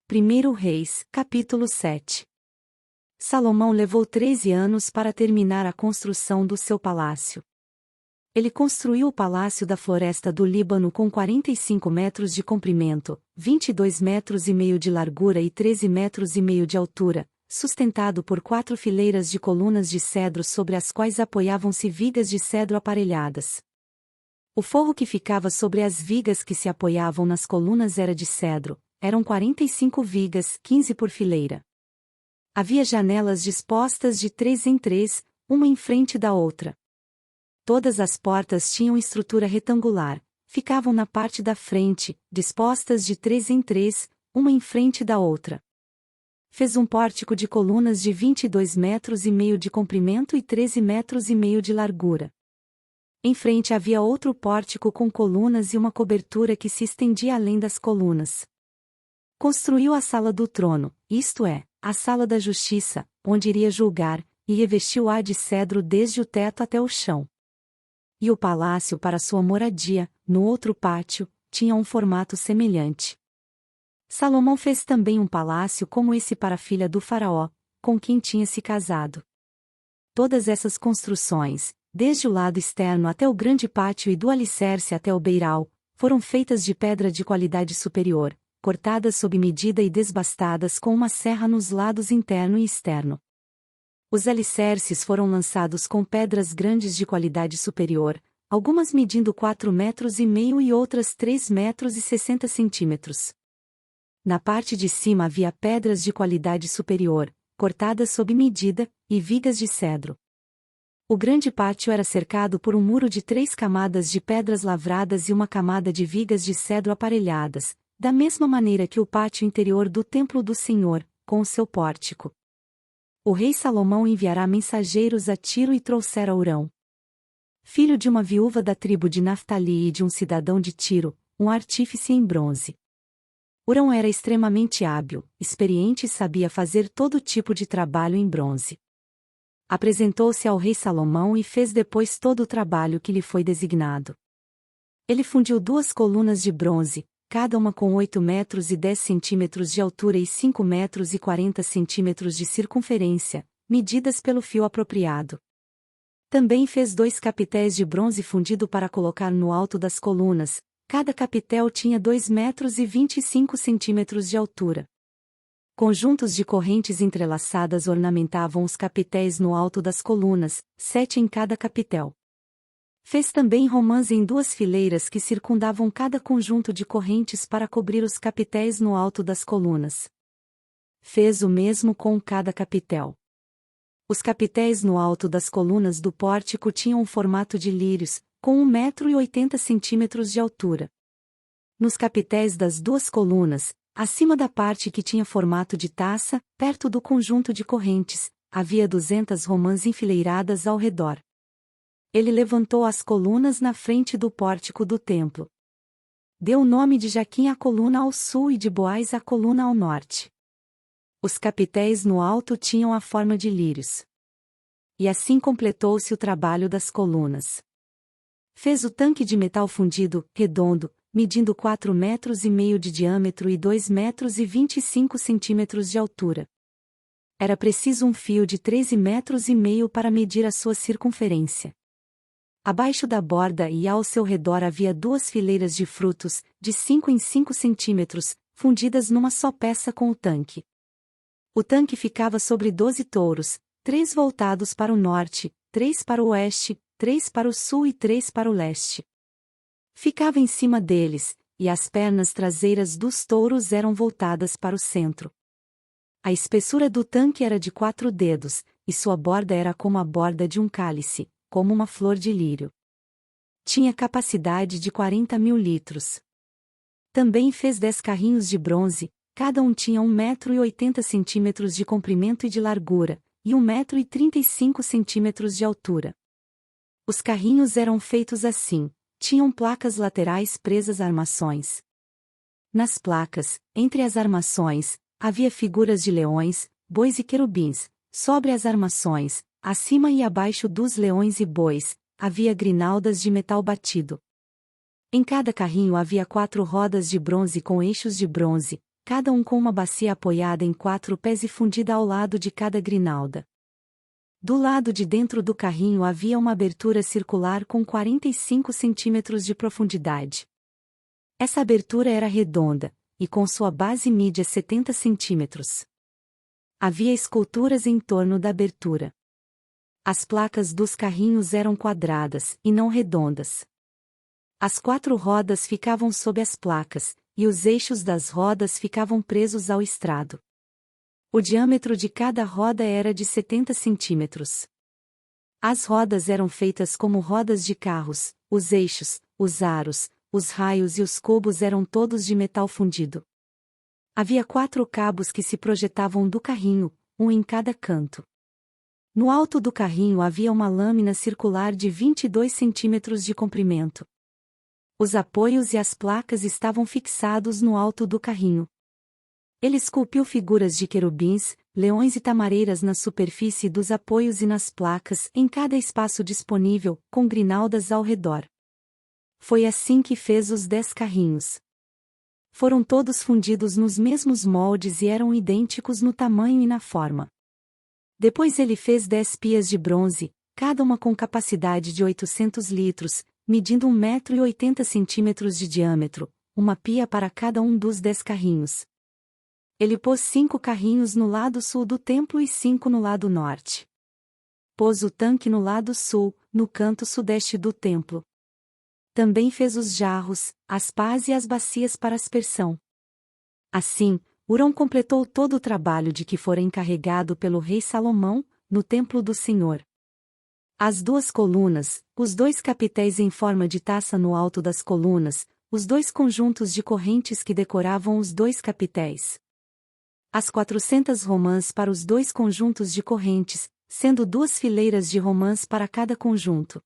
1 Reis, capítulo 7. Salomão levou 13 anos para terminar a construção do seu palácio. Ele construiu o Palácio da Floresta do Líbano com 45 metros de comprimento, 22 metros e meio de largura e 13 metros e meio de altura, sustentado por 4 fileiras de colunas de cedro sobre as quais apoiavam-se vigas de cedro aparelhadas. O forro que ficava sobre as vigas que se apoiavam nas colunas era de cedro. Eram 45 vigas, 15 por fileira. Havia janelas dispostas de 3 em 3, uma em frente da outra. Todas as portas tinham estrutura retangular, ficavam na parte da frente, dispostas de 3 em 3, uma em frente da outra. Fez um pórtico de colunas de 22 metros e meio de comprimento e 13 metros e meio de largura. Em frente havia outro pórtico com colunas e uma cobertura que se estendia além das colunas. Construiu a sala do trono, isto é, a sala da justiça, onde iria julgar, e revestiu-a de cedro desde o teto até o chão. E o palácio para sua moradia, no outro pátio, tinha um formato semelhante. Salomão fez também um palácio como esse para a filha do faraó, com quem tinha se casado. Todas essas construções, desde o lado externo até o grande pátio e do alicerce até o beiral, foram feitas de pedra de qualidade superior, cortadas sob medida e desbastadas com uma serra nos lados interno e externo. Os alicerces foram lançados com pedras grandes de qualidade superior, algumas medindo 4 metros e meio e outras 3 metros e 60 centímetros. Na parte de cima havia pedras de qualidade superior, cortadas sob medida, e vigas de cedro. O grande pátio era cercado por um muro de 3 camadas de pedras lavradas e uma camada de vigas de cedro aparelhadas, da mesma maneira que o pátio interior do templo do Senhor, com o seu pórtico. O rei Salomão enviará mensageiros a Tiro e trouxera Hurão, filho de uma viúva da tribo de Naftali e de um cidadão de Tiro, um artífice em bronze. Hurão era extremamente hábil, experiente e sabia fazer todo tipo de trabalho em bronze. Apresentou-se ao rei Salomão e fez depois todo o trabalho que lhe foi designado. Ele fundiu 2 colunas de bronze, cada uma com 8 metros e 10 centímetros de altura e 5 metros e 40 centímetros de circunferência, medidas pelo fio apropriado. Também fez 2 capitéis de bronze fundido para colocar no alto das colunas, cada capitel tinha 2 metros e 25 centímetros de altura. Conjuntos de correntes entrelaçadas ornamentavam os capitéis no alto das colunas, 7 em cada capitel. Fez também romãs em 2 fileiras que circundavam cada conjunto de correntes para cobrir os capitéis no alto das colunas. Fez o mesmo com cada capitel. Os capitéis no alto das colunas do pórtico tinham um formato de lírios, com 1 metro e 80 centímetros de altura. Nos capitéis das 2 colunas, acima da parte que tinha formato de taça, perto do conjunto de correntes, havia 200 romãs enfileiradas ao redor. Ele levantou as colunas na frente do pórtico do templo. Deu o nome de Jaquim à coluna ao sul e de Boaz à coluna ao norte. Os capitéis no alto tinham a forma de lírios. E assim completou-se o trabalho das colunas. Fez o tanque de metal fundido, redondo, medindo 4 metros e meio de diâmetro e 2 metros e 25 centímetros de altura. Era preciso um fio de 13 metros e meio para medir a sua circunferência. Abaixo da borda e ao seu redor havia 2 fileiras de frutos, de 5 em 5 centímetros, fundidas numa só peça com o tanque. O tanque ficava sobre 12 touros, 3 voltados para o norte, 3 para o oeste, 3 para o sul e 3 para o leste. Ficava em cima deles, e as pernas traseiras dos touros eram voltadas para o centro. A espessura do tanque era de 4 dedos, e sua borda era como a borda de um cálice, como uma flor de lírio. Tinha capacidade de 40.000 litros. Também fez 10 carrinhos de bronze, cada um tinha 1 metro e 80 centímetros de comprimento e de largura, e 1 metro e 35 centímetros de altura. Os carrinhos eram feitos assim, tinham placas laterais presas a armações. Nas placas, entre as armações, havia figuras de leões, bois e querubins. Sobre as armações, acima e abaixo dos leões e bois, havia grinaldas de metal batido. Em cada carrinho havia 4 rodas de bronze com eixos de bronze, cada um com uma bacia apoiada em 4 pés e fundida ao lado de cada grinalda. Do lado de dentro do carrinho havia uma abertura circular com 45 centímetros de profundidade. Essa abertura era redonda, e com sua base mídia 70 centímetros. Havia esculturas em torno da abertura. As placas dos carrinhos eram quadradas, e não redondas. As 4 rodas ficavam sob as placas, e os eixos das rodas ficavam presos ao estrado. O diâmetro de cada roda era de 70 centímetros. As rodas eram feitas como rodas de carros, os eixos, os aros, os raios e os cobos eram todos de metal fundido. Havia 4 cabos que se projetavam do carrinho, um em cada canto. No alto do carrinho havia uma lâmina circular de 22 centímetros de comprimento. Os apoios e as placas estavam fixados no alto do carrinho. Ele esculpiu figuras de querubins, leões e tamareiras na superfície dos apoios e nas placas, em cada espaço disponível, com grinaldas ao redor. Foi assim que fez os 10 carrinhos. Foram todos fundidos nos mesmos moldes e eram idênticos no tamanho e na forma. Depois ele fez 10 pias de bronze, cada uma com capacidade de 800 litros, medindo 1,80 m de diâmetro, uma pia para cada um dos 10 carrinhos. Ele pôs 5 carrinhos no lado sul do templo e 5 no lado norte. Pôs o tanque no lado sul, no canto sudeste do templo. Também fez os jarros, as pás e as bacias para aspersão. Assim, Hurão completou todo o trabalho de que fora encarregado pelo rei Salomão, no templo do Senhor. As 2 colunas, os 2 capitéis em forma de taça no alto das colunas, os 2 conjuntos de correntes que decoravam os 2 capitéis. As 400 romãs para os 2 conjuntos de correntes, sendo 2 fileiras de romãs para cada conjunto.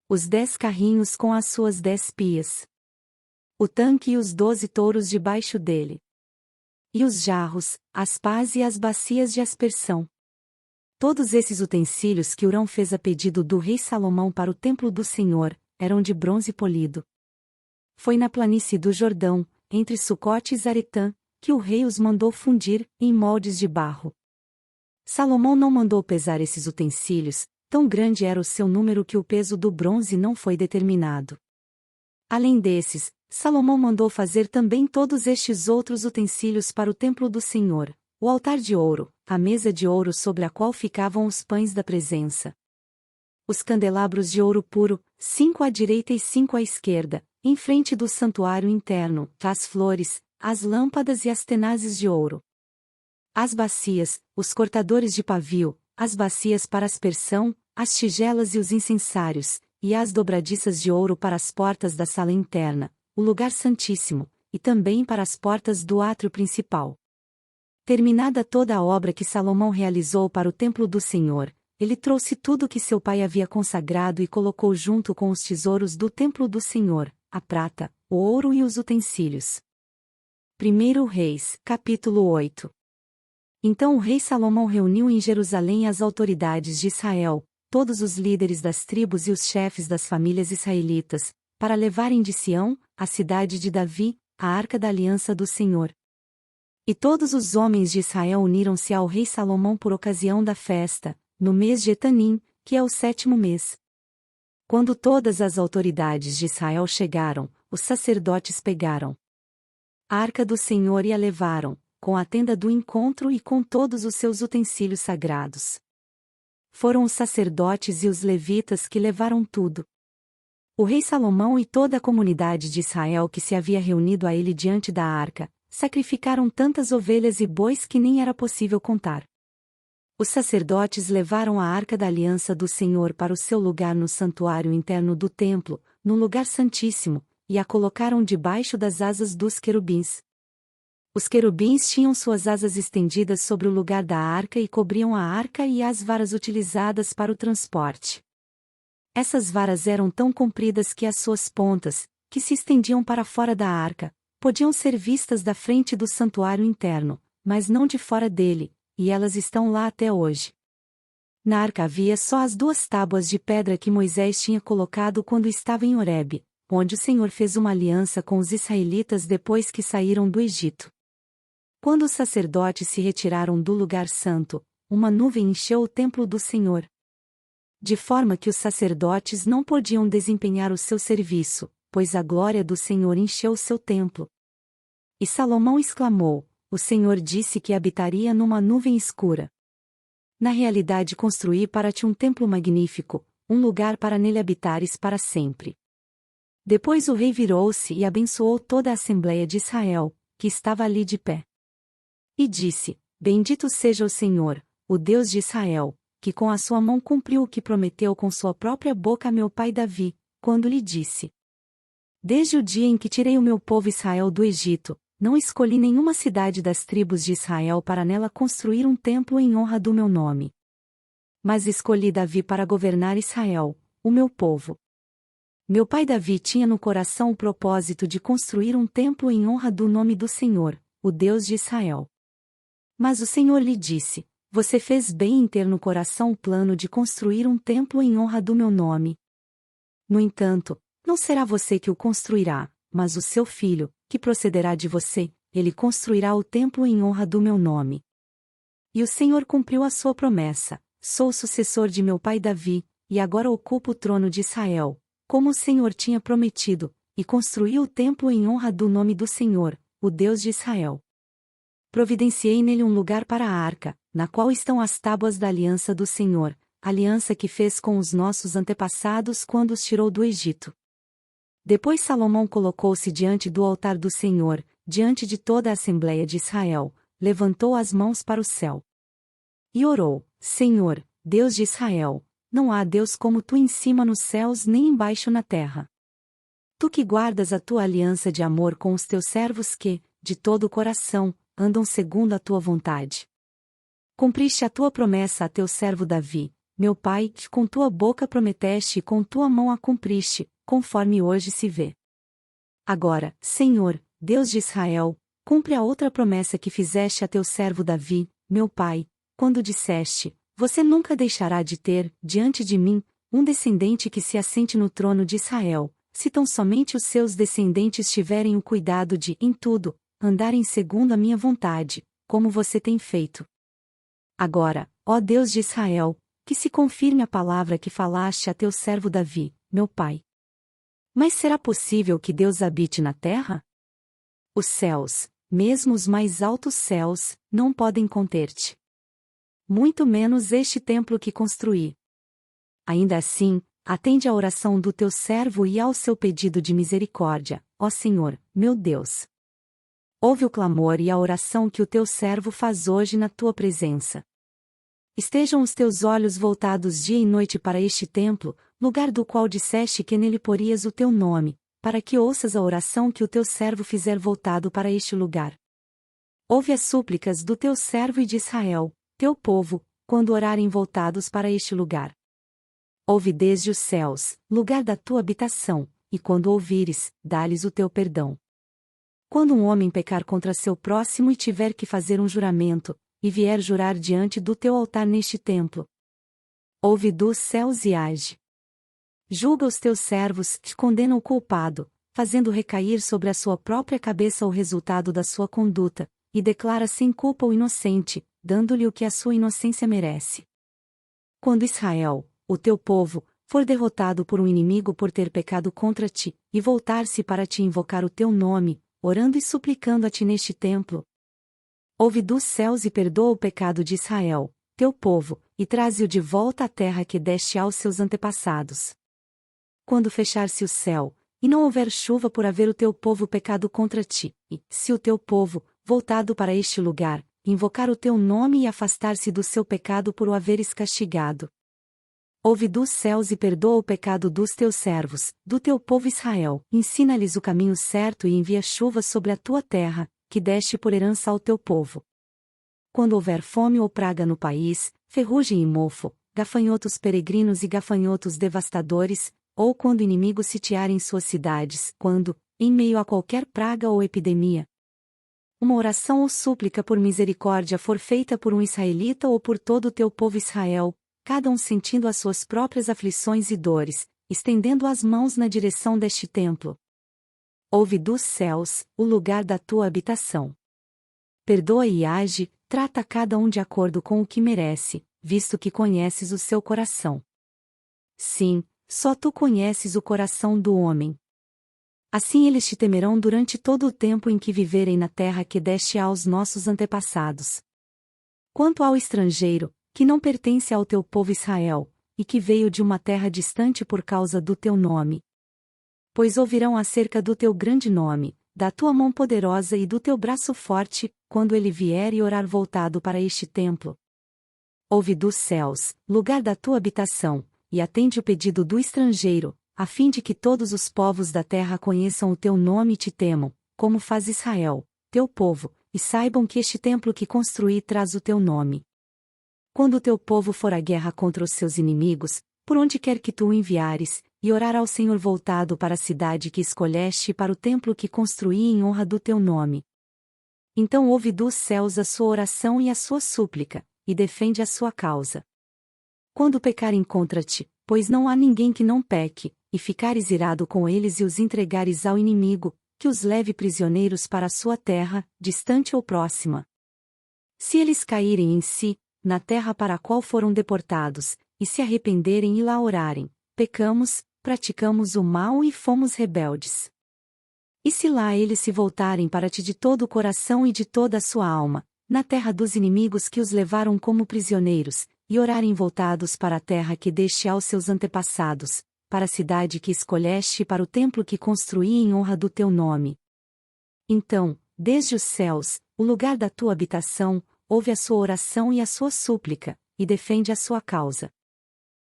Os 10 carrinhos com as suas 10 pias. O tanque e os 12 touros debaixo dele. E os jarros, as pás e as bacias de aspersão. Todos esses utensílios que Hurão fez a pedido do rei Salomão para o templo do Senhor, eram de bronze polido. Foi na planície do Jordão, entre Sucote e Zaretã, que o rei os mandou fundir, em moldes de barro. Salomão não mandou pesar esses utensílios, tão grande era o seu número que o peso do bronze não foi determinado. Além desses, Salomão mandou fazer também todos estes outros utensílios para o templo do Senhor: o altar de ouro, a mesa de ouro sobre a qual ficavam os pães da presença. Os candelabros de ouro puro, 5 à direita e 5 à esquerda, em frente do santuário interno, as flores, as lâmpadas e as tenazes de ouro. As bacias, os cortadores de pavio, as bacias para aspersão, as tigelas e os incensários, e as dobradiças de ouro para as portas da sala interna, o lugar santíssimo, e também para as portas do átrio principal. Terminada toda a obra que Salomão realizou para o templo do Senhor, ele trouxe tudo que seu pai havia consagrado e colocou junto com os tesouros do templo do Senhor, a prata, o ouro e os utensílios. 1 Reis, capítulo 8. Então o rei Salomão reuniu em Jerusalém as autoridades de Israel, todos os líderes das tribos e os chefes das famílias israelitas, para levarem de Sião, a cidade de Davi, a arca da aliança do Senhor. E todos os homens de Israel uniram-se ao rei Salomão por ocasião da festa, no mês de Etanim, que é o 7º mês. Quando todas as autoridades de Israel chegaram, os sacerdotes pegaram a arca do Senhor e a levaram, com a tenda do encontro e com todos os seus utensílios sagrados. Foram os sacerdotes e os levitas que levaram tudo. O rei Salomão e toda a comunidade de Israel que se havia reunido a ele diante da arca, sacrificaram tantas ovelhas e bois que nem era possível contar. Os sacerdotes levaram a arca da aliança do Senhor para o seu lugar no santuário interno do templo, no lugar santíssimo, e a colocaram debaixo das asas dos querubins. Os querubins tinham suas asas estendidas sobre o lugar da arca e cobriam a arca e as varas utilizadas para o transporte. Essas varas eram tão compridas que as suas pontas, que se estendiam para fora da arca, podiam ser vistas da frente do santuário interno, mas não de fora dele, e elas estão lá até hoje. Na arca havia só as 2 tábuas de pedra que Moisés tinha colocado quando estava em Horebe, onde o Senhor fez uma aliança com os israelitas depois que saíram do Egito. Quando os sacerdotes se retiraram do lugar santo, uma nuvem encheu o templo do Senhor. De forma que os sacerdotes não podiam desempenhar o seu serviço, pois a glória do Senhor encheu o seu templo. E Salomão exclamou: o Senhor disse que habitaria numa nuvem escura. Na realidade construí para ti um templo magnífico, um lugar para nele habitares para sempre. Depois o rei virou-se e abençoou toda a Assembleia de Israel, que estava ali de pé. E disse: Bendito seja o Senhor, o Deus de Israel, que com a sua mão cumpriu o que prometeu com sua própria boca a meu pai Davi, quando lhe disse: Desde o dia em que tirei o meu povo Israel do Egito, não escolhi nenhuma cidade das tribos de Israel para nela construir um templo em honra do meu nome. Mas escolhi Davi para governar Israel, o meu povo. Meu pai Davi tinha no coração o propósito de construir um templo em honra do nome do Senhor, o Deus de Israel. Mas o Senhor lhe disse: Você fez bem em ter no coração o plano de construir um templo em honra do meu nome. No entanto, não será você que o construirá, mas o seu filho, que procederá de você, ele construirá o templo em honra do meu nome. E o Senhor cumpriu a sua promessa: Sou o sucessor de meu pai Davi, e agora ocupo o trono de Israel, como o Senhor tinha prometido, e construiu o templo em honra do nome do Senhor, o Deus de Israel. Providenciei nele um lugar para a arca, na qual estão as tábuas da aliança do Senhor, aliança que fez com os nossos antepassados quando os tirou do Egito. Depois Salomão colocou-se diante do altar do Senhor, diante de toda a Assembleia de Israel, levantou as mãos para o céu. E orou: Senhor, Deus de Israel, não há Deus como tu em cima nos céus nem embaixo na terra. Tu que guardas a tua aliança de amor com os teus servos que, de todo o coração, andam segundo a tua vontade. Cumpriste a tua promessa a teu servo Davi, meu pai, que com tua boca prometeste e com tua mão a cumpriste, conforme hoje se vê. Agora, Senhor, Deus de Israel, cumpre a outra promessa que fizeste a teu servo Davi, meu pai, quando disseste: Você nunca deixará de ter, diante de mim, um descendente que se assente no trono de Israel, se tão somente os seus descendentes tiverem o cuidado de, em tudo, andarem segundo a minha vontade, como você tem feito. Agora, ó Deus de Israel, que se confirme a palavra que falaste a teu servo Davi, meu pai. Mas será possível que Deus habite na terra? Os céus, mesmo os mais altos céus, não podem conter-te. Muito menos este templo que construí. Ainda assim, atende à oração do teu servo e ao seu pedido de misericórdia, ó Senhor, meu Deus. Ouve o clamor e a oração que o teu servo faz hoje na tua presença. Estejam os teus olhos voltados dia e noite para este templo, lugar do qual disseste que nele porias o teu nome, para que ouças a oração que o teu servo fizer voltado para este lugar. Ouve as súplicas do teu servo e de Israel, teu povo, quando orarem voltados para este lugar. Ouve desde os céus, lugar da tua habitação, e quando ouvires, dá-lhes o teu perdão. Quando um homem pecar contra seu próximo e tiver que fazer um juramento, e vier jurar diante do teu altar neste templo, ouve dos céus e age. Julga os teus servos, que condenam o culpado, fazendo recair sobre a sua própria cabeça o resultado da sua conduta, e declara sem culpa o inocente, dando-lhe o que a sua inocência merece. Quando Israel, o teu povo, for derrotado por um inimigo por ter pecado contra ti, e voltar-se para te invocar o teu nome, orando e suplicando a ti neste templo, ouve dos céus e perdoa o pecado de Israel, teu povo, e traze-o de volta à terra que deste aos seus antepassados. Quando fechar-se o céu, e não houver chuva por haver o teu povo pecado contra ti, e, se o teu povo, voltado para este lugar, invocar o teu nome e afastar-se do seu pecado por o haveres castigado, ouve dos céus e perdoa o pecado dos teus servos, do teu povo Israel, ensina-lhes o caminho certo e envia chuva sobre a tua terra, que deste por herança ao teu povo. Quando houver fome ou praga no país, ferrugem e mofo, gafanhotos peregrinos e gafanhotos devastadores, ou quando inimigos sitiarem suas cidades, quando, em meio a qualquer praga ou epidemia, uma oração ou súplica por misericórdia for feita por um israelita ou por todo o teu povo Israel, cada um sentindo as suas próprias aflições e dores, estendendo as mãos na direção deste templo, ouve dos céus, o lugar da tua habitação. perdoa e age, trata cada um de acordo com o que merece, visto que conheces o seu coração. Sim, só tu conheces o coração do homem. Assim eles te temerão durante todo o tempo em que viverem na terra que deste aos nossos antepassados. Quanto ao estrangeiro, que não pertence ao teu povo Israel, e que veio de uma terra distante por causa do teu nome. Pois ouvirão acerca do teu grande nome, da tua mão poderosa e do teu braço forte, quando ele vier e orar voltado para este templo. Ouve dos céus, lugar da tua habitação, e atende o pedido do estrangeiro, a fim de que todos os povos da terra conheçam o teu nome e te temam, como faz Israel, teu povo, e saibam que este templo que construí traz o teu nome. Quando o teu povo for à guerra contra os seus inimigos, por onde quer que tu o enviares, e orar ao Senhor voltado para a cidade que escolheste e para o templo que construí em honra do teu nome. Então ouve dos céus a sua oração e a sua súplica, e defende a sua causa. Quando pecarem contra ti, pois não há ninguém que não peque, e ficares irado com eles e os entregares ao inimigo, que os leve prisioneiros para a sua terra, distante ou próxima. Se eles caírem em si, na terra para a qual foram deportados, e se arrependerem e lá orarem, pecamos, praticamos o mal e fomos rebeldes. E se lá eles se voltarem para ti de todo o coração e de toda a sua alma, na terra dos inimigos que os levaram como prisioneiros, e orarem voltados para a terra que deste aos seus antepassados, para a cidade que escolheste e para o templo que construí em honra do teu nome. Então, desde os céus, o lugar da tua habitação, ouve a sua oração e a sua súplica, e defende a sua causa.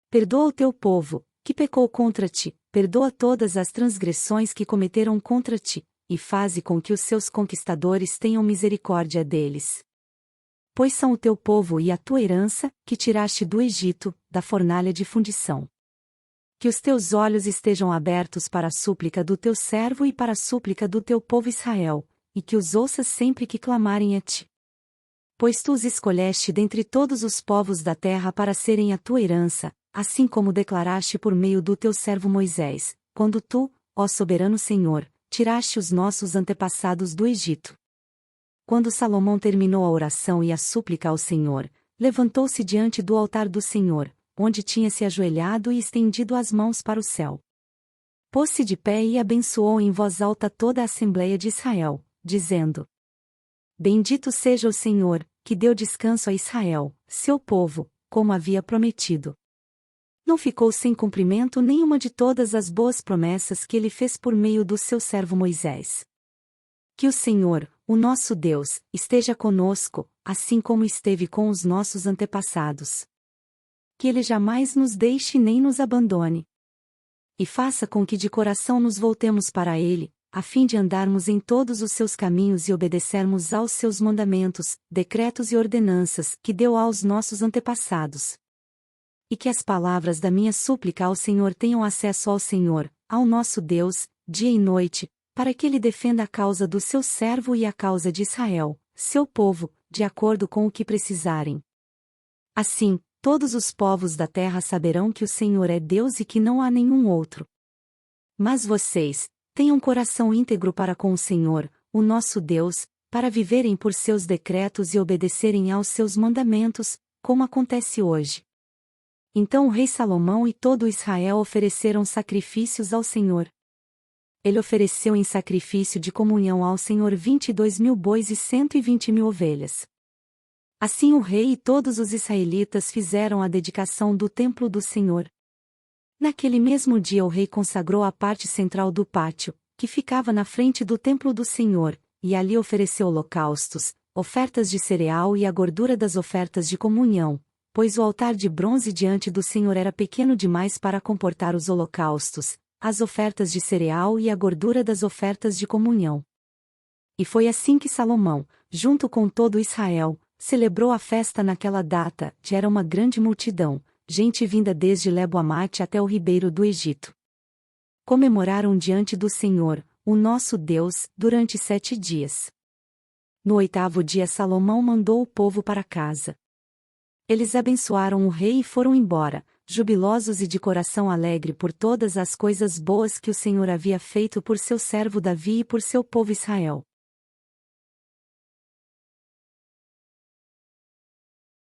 Perdoa o teu povo, que pecou contra ti, perdoa todas as transgressões que cometeram contra ti, e faze com que os seus conquistadores tenham misericórdia deles. Pois são o teu povo e a tua herança, que tiraste do Egito, da fornalha de fundição. Que os teus olhos estejam abertos para a súplica do teu servo e para a súplica do teu povo Israel, e que os ouças sempre que clamarem a ti. Pois tu os escolheste dentre todos os povos da terra para serem a tua herança, assim como declaraste por meio do teu servo Moisés, quando tu, ó soberano Senhor, tiraste os nossos antepassados do Egito. Quando Salomão terminou a oração e a súplica ao Senhor, levantou-se diante do altar do Senhor, onde tinha se ajoelhado e estendido as mãos para o céu. Pôs-se de pé e abençoou em voz alta toda a Assembleia de Israel, dizendo: Bendito seja o Senhor, que deu descanso a Israel, seu povo, como havia prometido. Não ficou sem cumprimento nenhuma de todas as boas promessas que ele fez por meio do seu servo Moisés. Que o Senhor, o nosso Deus, esteja conosco, assim como esteve com os nossos antepassados. Que ele jamais nos deixe nem nos abandone. E faça com que de coração nos voltemos para ele, a fim de andarmos em todos os seus caminhos e obedecermos aos seus mandamentos, decretos e ordenanças que deu aos nossos antepassados. E que as palavras da minha súplica ao Senhor tenham acesso ao Senhor, ao nosso Deus, dia e noite, para que ele defenda a causa do seu servo e a causa de Israel, seu povo, de acordo com o que precisarem. Assim, todos os povos da terra saberão que o Senhor é Deus e que não há nenhum outro. Mas vocês, tenham um coração íntegro para com o Senhor, o nosso Deus, para viverem por seus decretos e obedecerem aos seus mandamentos, como acontece hoje. Então o rei Salomão e todo Israel ofereceram sacrifícios ao Senhor. Ele ofereceu em sacrifício de comunhão ao Senhor 22.000 bois e 120.000 ovelhas. Assim o rei e todos os israelitas fizeram a dedicação do templo do Senhor. Naquele mesmo dia o rei consagrou a parte central do pátio, que ficava na frente do templo do Senhor, e ali ofereceu holocaustos, ofertas de cereal e a gordura das ofertas de comunhão, pois o altar de bronze diante do Senhor era pequeno demais para comportar os holocaustos, as ofertas de cereal e a gordura das ofertas de comunhão. E foi assim que Salomão, junto com todo Israel, celebrou a festa naquela data, que era uma grande multidão, gente vinda desde Lebo-Amate até o ribeiro do Egito. Comemoraram diante do Senhor, o nosso Deus, durante 7 dias. No 8º dia Salomão mandou o povo para casa. Eles abençoaram o rei e foram embora, jubilosos e de coração alegre por todas as coisas boas que o Senhor havia feito por seu servo Davi e por seu povo Israel.